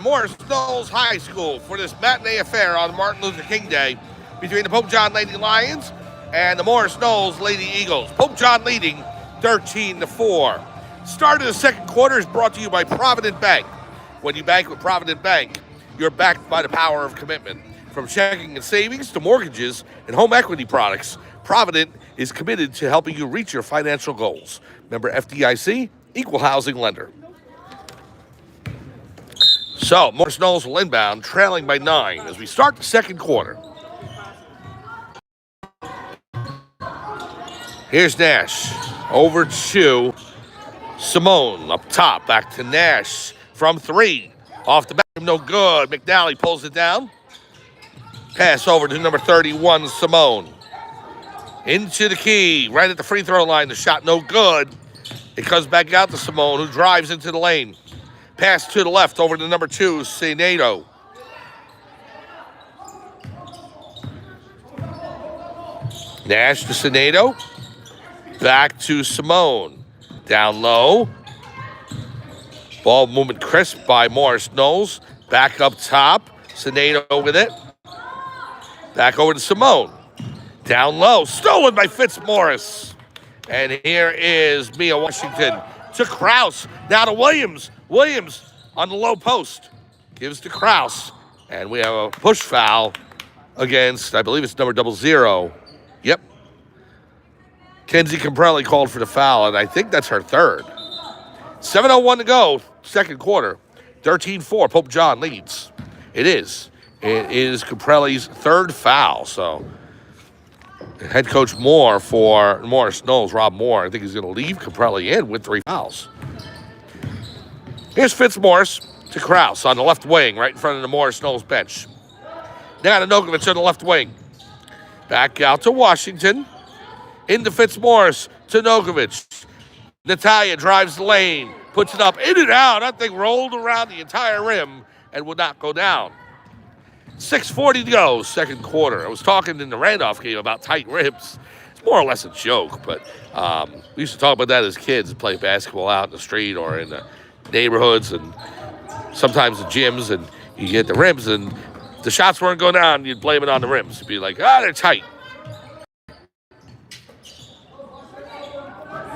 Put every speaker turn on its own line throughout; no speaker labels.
Morris Knolls High School for this matinee affair on Martin Luther King Day between the Pope John Lady Lions and the Morris Knolls Lady Eagles. Pope John leading 13-4. Start of the second quarter is brought to you by Provident Bank. When you bank with Provident Bank, you're backed by the power of commitment. From checking and savings to mortgages and home equity products, Provident is committed to helping you reach your financial goals. Member FDIC, equal housing lender. So, Morris Knolls will inbound, trailing by 9 as we start the second quarter. Here's Nash. Over to Simone. Up top, back to Nash. From 3. Off the back, no good. McNally pulls it down. Pass over to number 31, Simone. Into the key, right at the free throw line. The shot no good. It comes back out to Simone, who drives into the lane. Pass to the left over to number 2, Senato. Nash to Senato. Back to Simone. Down low. Ball movement crisp by Morris Knolls. Back up top. Senato with it. Back over to Simone. Down low. Stolen by Fitzmaurice. And here is Mia Washington to Krause. Now to Williams. Williams on the low post. Gives to Krause. And we have a push foul against, I believe it's number 00. Yep. Kenzie Comprelli called for the foul, and I think that's her third. 7:01 to go, second quarter. 13-4, Pope John leads. It is. It is Comprelli's third foul, so head coach Moore for Morris Knolls, Rob Moore, I think he's going to leave Comprelli in with 3 fouls. Here's Fitzmaurice to Krause on the left wing, right in front of the Morris Knolls bench. Now to Nokovic on the left wing. Back out to Washington. Into Fitzmaurice to Nokovic. Natalia drives the lane, puts it up, in and out. That thing rolled around the entire rim and would not go down. 6:40 to go, second quarter. I was talking in the Randolph game about tight rims. It's more or less a joke, but we used to talk about that as kids, play basketball out in the street or in the neighborhoods and sometimes the gyms, and you get the rims and the shots weren't going down, you'd blame it on the rims. You'd be like, they're tight.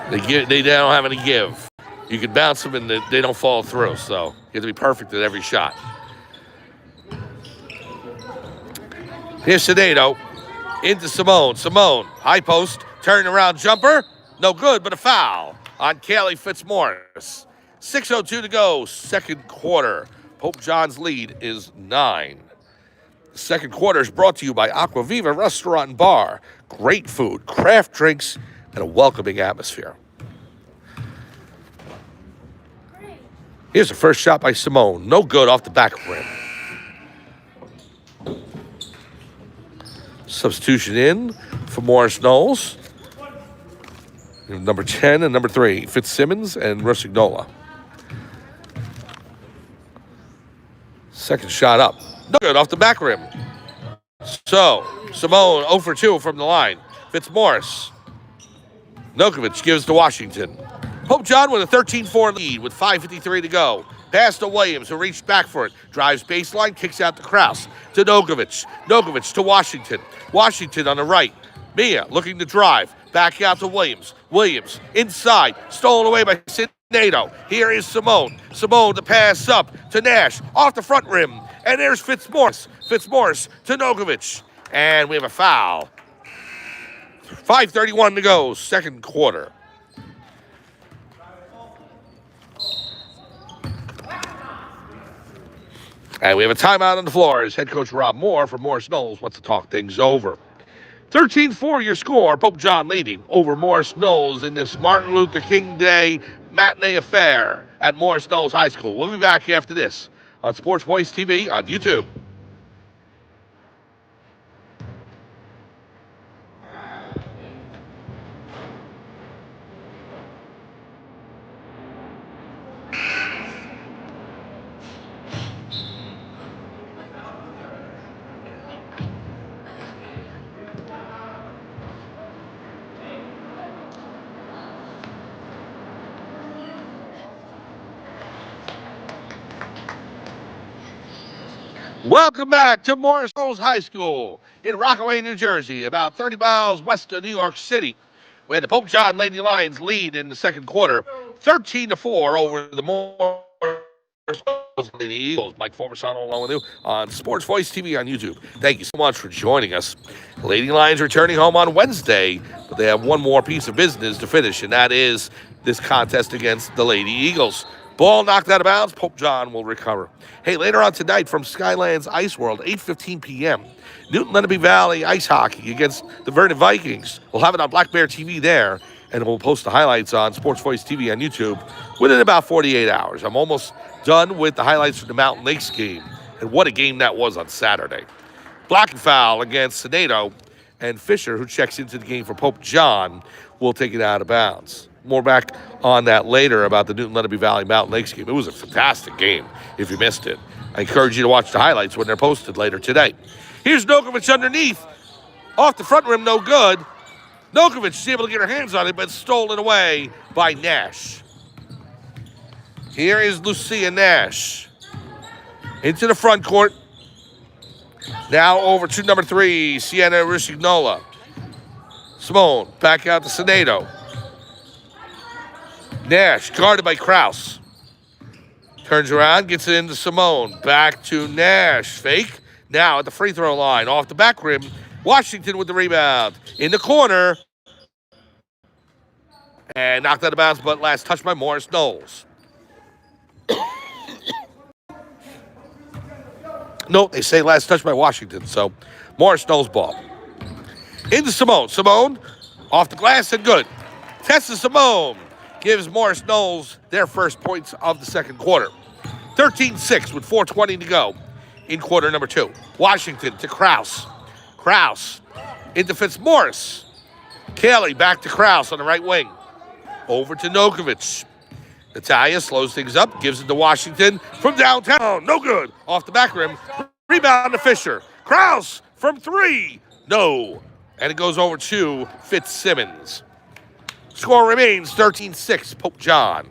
They don't have any give. You can bounce them and they don't fall through, so you have to be perfect at every shot. Here's Senato into Simone. Simone, high post, turn around jumper. No good, but a foul on Kaylee Fitzmaurice. 6:02 to go, second quarter. Pope John's lead is 9. The second quarter is brought to you by Aquaviva Restaurant and Bar. Great food, craft drinks, and a welcoming atmosphere. Here's the first shot by Simone. No good off the back rim. Substitution in for Morris Knolls. Number 10 and number 3, Fitzsimmons and Rosignola. Second shot up. No good off the back rim. So, Simone 0 for 2 from the line. Fitzmaurice. Nokovic gives to Washington. Pope John with a 13-4 lead with 5:53 to go. Pass to Williams, who reached back for it. Drives baseline, kicks out to Krause. To Nokovic. Nokovic to Washington. Washington on the right. Mia looking to drive. Back out to Williams. Williams inside. Stolen away by Senato. Here is Simone. Simone to pass up to Nash. Off the front rim. And there's Fitzmaurice. Fitzmaurice to Nokovic. And we have a foul. 5:31 to go, second quarter. And we have a timeout on the floor as head coach Rob Moore from Morris Knolls wants to talk things over. 13-4 your score. Pope John leading over Morris Knolls in this Martin Luther King Day matinee affair at Morris Knolls High School. We'll be back after this on Sports Voice TV on YouTube. Welcome back to Morris Knolls High School in Rockaway, New Jersey, about 30 miles west of New York City, where the Pope John Lady Lions lead in the second quarter, 13-4 over the Morris Lady Eagles. Mike Formasano along with you on Sports Voice TV on YouTube. Thank you so much for joining us. The Lady Lions returning home on Wednesday, but they have one more piece of business to finish, and that is this contest against the Lady Eagles. Ball knocked out of bounds. Pope John will recover. Hey, later on tonight from Skylands Ice World, 8:15 p.m., Newton Lenape Valley Ice Hockey against the Vernon Vikings. We'll have it on Black Bear TV there, and we'll post the highlights on Sports Voice TV on YouTube within about 48 hours. I'm almost done with the highlights from the Mountain Lakes game, and what a game that was on Saturday. Blocking foul against Senato, and Fisher, who checks into the game for Pope John, will take it out of bounds. More back on that later about the Newton Lenape Valley Mountain Lakes game. It was a fantastic game if you missed it. I encourage you to watch the highlights when they're posted later today. Here's Nokovic underneath. Off the front rim, no good. Nokovic is able to get her hands on it, but stolen away by Nash. Here is Lucia Nash. Into the front court. Now over to number 3, Sienna Rusignola. Simone back out to Senato. Nash guarded by Kraus. Turns around, gets it into Simone. Back to Nash. Fake. Now at the free throw line. Off the back rim. Washington with the rebound. In the corner. And knocked out of bounds, but last touched by Morris Knolls. No, they say last touched by Washington. So Morris Knolls ball. Into Simone. Simone off the glass and good. Tessa Simone gives Morris Knolls their first points of the second quarter. 13-6 with 4:20 to go in quarter number 2. Washington to Kraus. Kraus into Fitzmaurice. Kelly back to Kraus on the right wing. Over to Nokovic. Natalia slows things up, gives it to Washington from downtown. No good. Off the back rim. Rebound to Fisher. Kraus from 3. No. And it goes over to Fitzsimmons. Score remains 13-6, Pope John.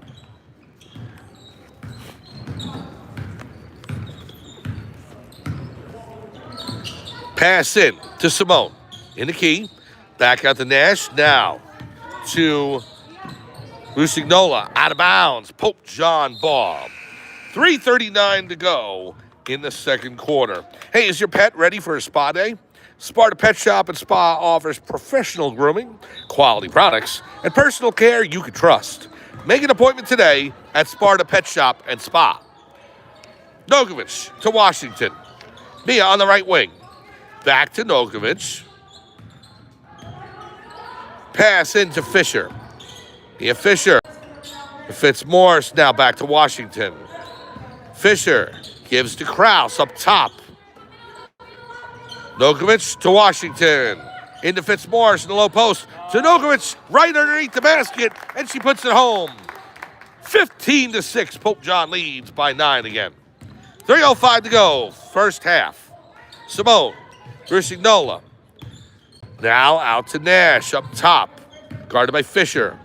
Pass in to Simone. In the key. Back out to Nash. Now to Rusignola. Out of bounds. Pope John ball. 3:39 to go in the second quarter. Hey, is your pet ready for a spa day? Sparta Pet Shop and Spa offers professional grooming, quality products, and personal care you can trust. Make an appointment today at Sparta Pet Shop and Spa. Nokovic to Washington. Mia on the right wing. Back to Nokovic. Pass into Fisher. Mia Fisher. Fitzmaurice now back to Washington. Fisher gives to Kraus up top. Nokovic to Washington. Into Fitzmaurice in the low post. To Nokovic right underneath the basket. And she puts it home. 15-6. Pope John leads by 9 again. 3:05 to go. First half. Simone. Rusignola. Now out to Nash up top. Guarded by Fisher.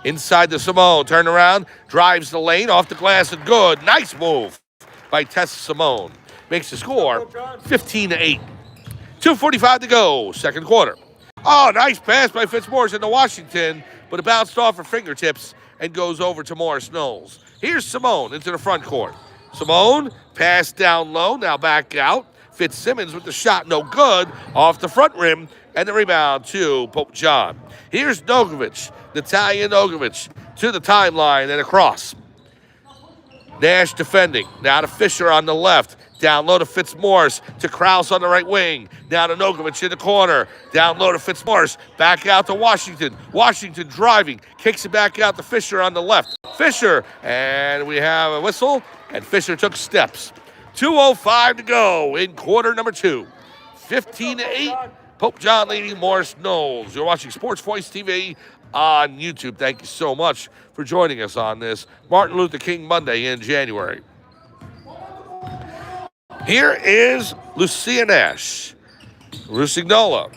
Inside to Simone. Turn around. Drives the lane. Off the glass and good. Nice move by Tessa Simone. Makes the score 15-8. 2:45 to go, second quarter. Oh, nice pass by Fitzmaurice into Washington, but it bounced off her fingertips and goes over to Morris Knolls. Here's Simone into the front court. Simone, pass down low, now back out. Fitzsimmons with the shot, no good, off the front rim, and the rebound to Pope John. Here's Nokovic, Natalia Nokovic, to the timeline and across. Nash defending, now to Fisher on the left. Down low to Fitzmaurice, to Kraus on the right wing. Now to Nokovic in the corner. Down low to Fitzmaurice. Back out to Washington. Washington driving. Kicks it back out to Fisher on the left. Fisher, and we have a whistle, and Fisher took steps. 2:05 to go in quarter number 2. 15-8. Pope John leading Morris Knolls. You're watching Sports Voice TV on YouTube. Thank you so much for joining us on this Martin Luther King Monday in January. Here is Lucia Nash. Rusignola.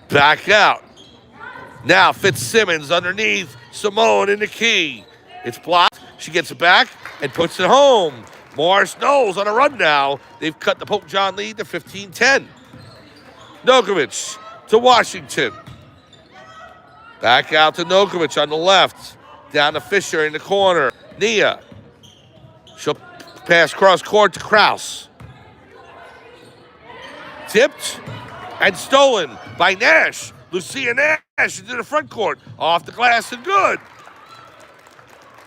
Back out. Now Fitzsimmons underneath. Simone in the key. It's blocked. She gets it back and puts it home. Morris Knolls on a run now. They've cut the Pope John lead to 15-10. Nokovic to Washington. Back out to Nokovic on the left. Down to Fisher in the corner. Nia. She'll pass cross court to Kraus. Tipped and stolen by Nash. Lucia Nash into the front court. Off the glass and good.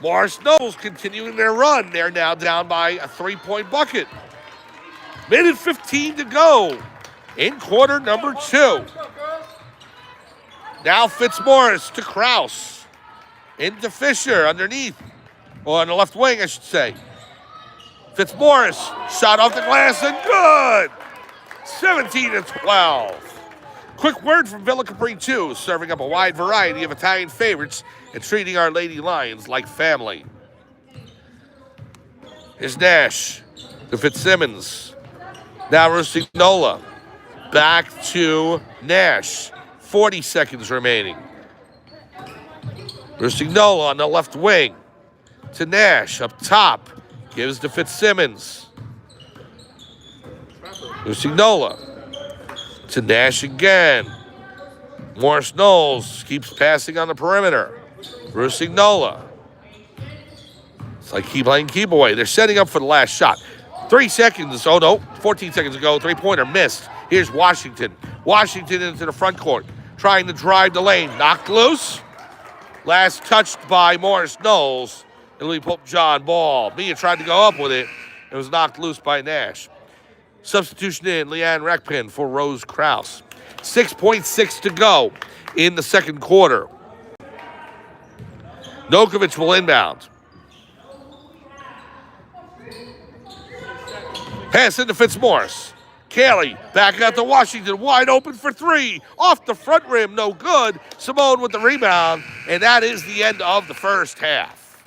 Morris Knolls continuing their run. They're now down by a 3-point bucket. Minute 15 to go in quarter number 2. Now Fitzmaurice to Kraus. Into Fisher underneath. Or on the left wing, I should say. Fitzmaurice shot off the glass and good. 17-12. Quick word from Villa Capri 2, serving up a wide variety of Italian favorites and treating our Lady Lions like family. Here's Nash to Fitzsimmons. Now Rusignola. Back to Nash. 40 seconds remaining. Rusignola on the left wing. To Nash up top. Gives to Fitzsimmons. Rusignola. To Nash again. Morris Knolls keeps passing on the perimeter. Rusignola. It's like keep away. They're setting up for the last shot. 3 seconds. Oh, no. 14 seconds ago. Three-pointer missed. Here's Washington. Washington into the front court. Trying to drive the lane. Knocked loose. Last touched by Morris Knolls. It'll be Pope John ball. Mia tried to go up with it. It was knocked loose by Nash. Substitution in, Leanne Reckpin for Rose Kraus. 6.6 to go in the second quarter. Nokovic will inbound. Pass into Fitzmaurice. Caley back out to Washington, wide open for 3. Off the front rim, no good. Simone with the rebound, and that is the end of the first half.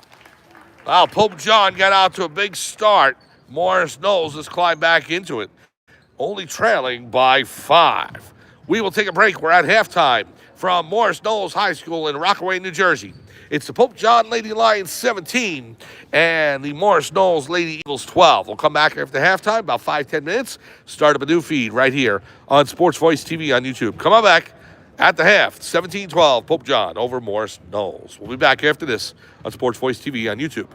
Wow, Pope John got out to a big start. Morris Knolls has climbed back into it, only trailing by 5. We will take a break. We're at halftime from Morris Knolls High School in Rockaway, New Jersey. It's the Pope John Lady Lions 17 and the Morris Knolls Lady Eagles 12. We'll come back after halftime, about 5-10 minutes. Start up a new feed right here on Sports Voice TV on YouTube. Come on back at the half. 17-12, Pope John over Morris Knolls. We'll be back after this on Sports Voice TV on YouTube.